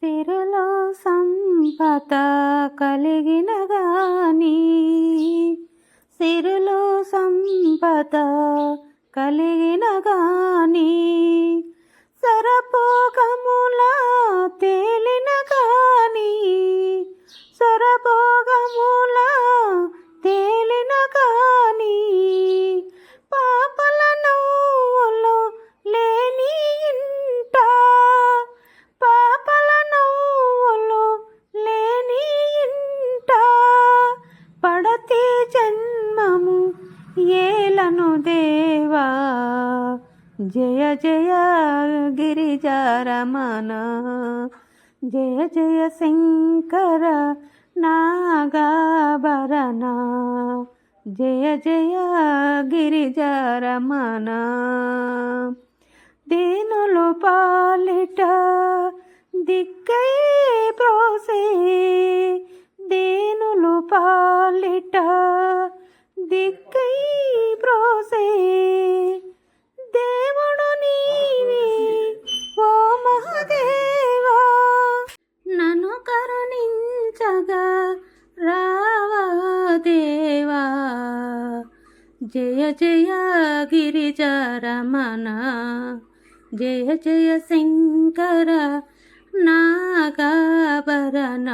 సిరులో సంపద కలిగిన గాని, సిరులో సంపద కలిగిన గాని, సరపోగముల తేలిన గాని, సరపోగముల తేలిన గాని, పాపల నవ్వులు లేని ఇంట, పాపల నవ్వులు లేని ఇంట, పడతి జన్మము ఏలను దేవా. జయ జయ గిరిజారమణ, జయ జయ శంకర నాగాభరణ, జయ జయ గిరిజారమణ. దీనులు పాలిట దిక్కై ప్రోసే, దీనులు పాలిట దిక్కై ప్రోసే, దేవుడు నీవే ఓ మహదేవా. నన్ను కరుణించగా రావా దేవా. జయ జయ గిరిజారమణ, జయ జయ శంకర నాగాభరణ.